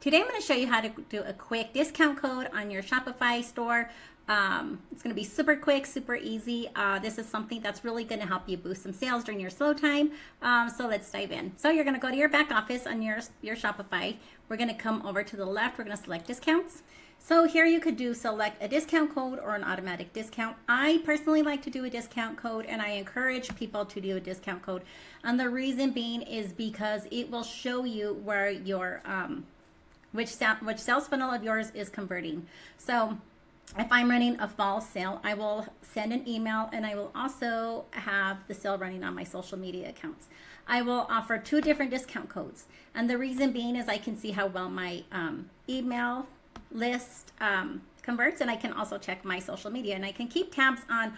Today I'm going to show you how to do a quick discount code on your Shopify store. It's going to be super quick, super easy. This is something that's really going to help you boost some sales during your slow time. So let's dive in. So you're going to go to your back office on your Shopify. We're going to come over to the left. We're going to select discounts. So here you could select a discount code or an automatic discount. I personally like to do a discount code, and I encourage people to do a discount code. And the reason being is because it will show you where your which sales funnel of yours is converting. So if I'm running a fall sale, I will send an email, and I will also have the sale running on my social media accounts. I will offer 2 different discount codes. And the reason being is I can see how well my email list converts, and I can also check my social media, and I can keep tabs on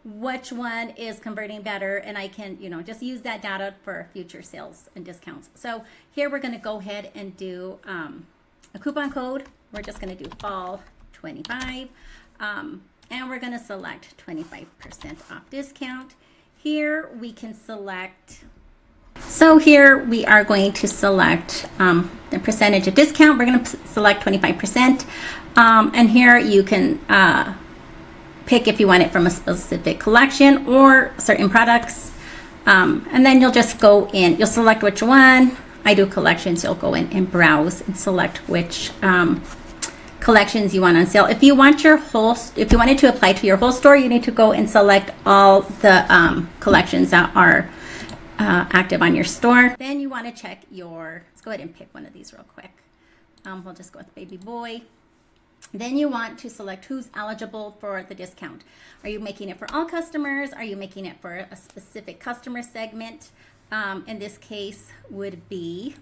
which one is converting better, and I can, just use that data for future sales and discounts. So here we're going to go ahead and do a coupon code. We're just going to do fall 25, and we're going to select 25% off discount. Here we can select, so here we are going to select the percentage of discount. We're going to select 25%, and here you can pick if you want it from a specific collection or certain products, and then you'll just go in, you'll select which one. I do collections. You'll go in and browse and select which collections you want on sale. If you want if you wanted to apply to your whole store, you need to go and select all the collections that are active on your store. Then you want to check let's go ahead and pick one of these real quick. We'll just go with baby boy. Then you want to select who's eligible for the discount. Are you making it for all customers? Are you making it for a specific customer segment? In this case would be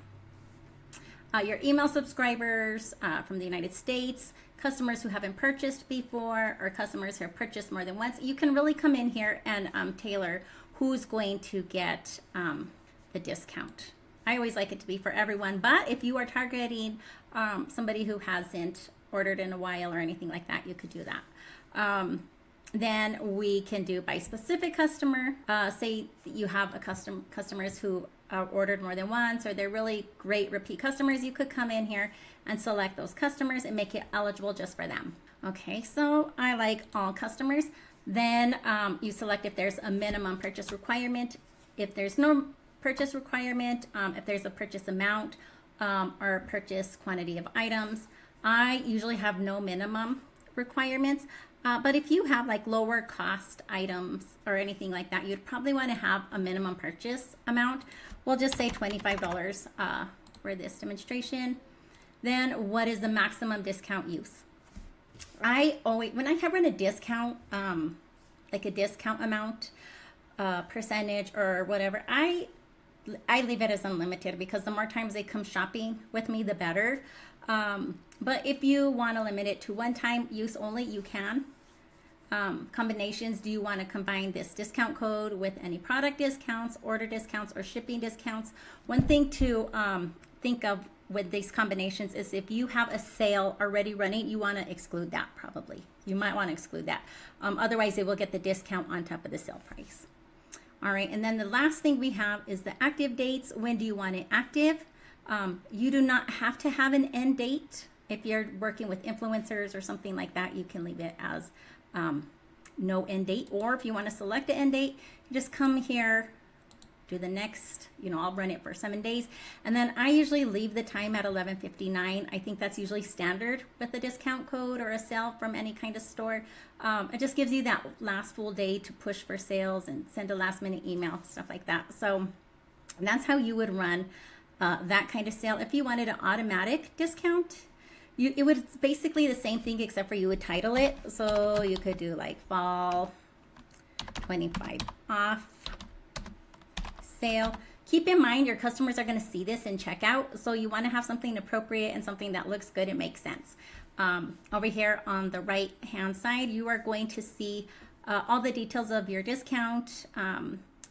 your email subscribers from the United States, customers who haven't purchased before, or customers who have purchased more than once. You can really come in here and tailor who's going to get the discount. I always like it to be for everyone, but if you are targeting somebody who hasn't ordered in a while or anything like that, you could do that. Then we can do by specific customer. Say you have customers who ordered more than once, or they're really great repeat customers. You could come in here and select those customers and make it eligible just for them. Okay, so I like all customers. Then you select if there's a minimum purchase requirement, if there's no purchase requirement, if there's a purchase amount or purchase quantity of items. I usually have no minimum requirements. But if you have like lower cost items or anything like that, you'd probably want to have a minimum purchase amount. We'll just say $25 for this demonstration. Then what is the maximum discount use? When I have run a discount, like a discount amount, percentage or whatever, I leave it as unlimited, because the more times they come shopping with me, the better. But if you want to limit it to one-time use only, you can. Combinations, do you want to combine this discount code with any product discounts, order discounts, or shipping discounts? One thing to think of with these combinations is if you have a sale already running, you want to exclude that probably. You might want to exclude that. Otherwise, it will get the discount on top of the sale price. All right, and then the last thing we have is the active dates. When do you want it active? You do not have to have an end date. If you're working with influencers or something like that, you can leave it as no end date. Or if you want to select an end date, you just come here, do the next, I'll run it for 7 days. And then I usually leave the time at 11:59. I think that's usually standard with a discount code or a sale from any kind of store. It just gives you that last full day to push for sales and send a last minute email, stuff like that. So that's how you would run that kind of sale. If you wanted an automatic discount, it was basically the same thing, except for you would title it. So you could do like fall 25 off sale. Keep in mind your customers are going to see this in checkout, so you want to have something appropriate and something that looks good and makes sense. Over here on the right hand side, you are going to see all the details of your discount.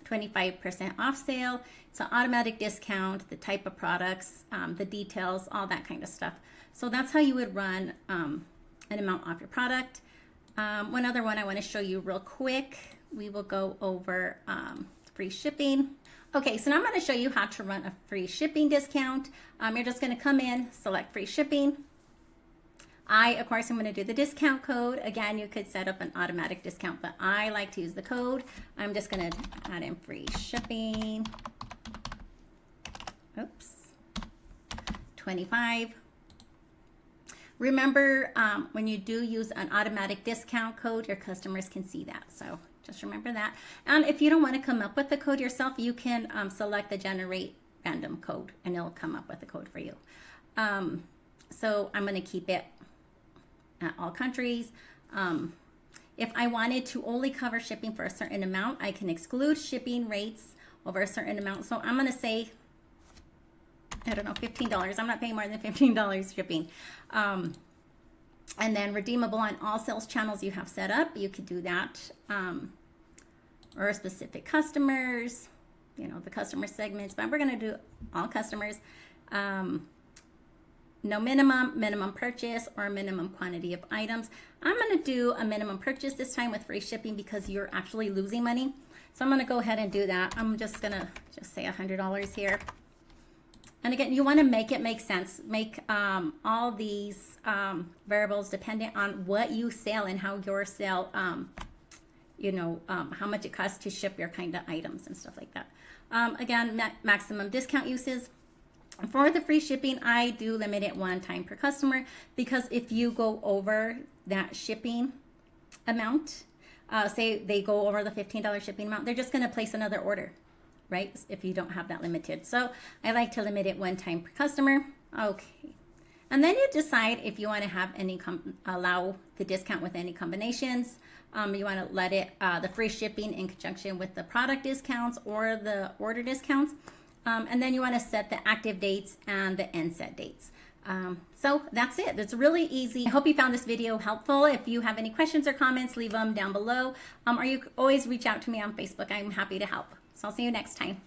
25% off sale. It's an automatic discount, the type of products, the details, all that kind of stuff. So that's how you would run an amount off your product. One other one I want to show you real quick. We will go over free shipping. Okay, so now I'm going to show you how to run a free shipping discount. You're just going to come in, select free shipping. Of course, I'm going to do the discount code. Again, you could set up an automatic discount, but I like to use the code. I'm just going to add in free shipping. Oops. 25. Remember, when you do use an automatic discount code, your customers can see that. So just remember that. And if you don't want to come up with the code yourself, you can select the generate random code and it'll come up with the code for you. So I'm going to keep it at all countries. If I wanted to only cover shipping for a certain amount, I can exclude shipping rates over a certain amount. So I'm going to say, I don't know, $15. I'm not paying more than $15 shipping. And then redeemable on all sales channels you have set up. You could do that. Or specific customers, you know, the customer segments, but we're going to do all customers. No minimum purchase or a minimum quantity of items. I'm going to do a minimum purchase this time with free shipping because you're actually losing money. So I'm going to go ahead and do that. I'm just going to say $100 here. And again, you want to make it make sense. Make all these variables dependent on what you sell and how your sale, how much it costs to ship your kind of items and stuff like that. Again, maximum discount uses. For the free shipping, I do limit it one time per customer because if you go over that shipping amount, say they go over the $15 shipping amount, they're just going to place another order, right? If you don't have that limited. So I like to limit it one time per customer. Okay. And then you decide if you want to have any, allow the discount with any combinations. You want to let it, the free shipping in conjunction with the product discounts or the order discounts. And then you want to set the active dates and the end set dates. So that's it. It's really easy. I hope you found this video helpful. If you have any questions or comments, leave them down below. Or you always reach out to me on Facebook. I'm happy to help. So I'll see you next time.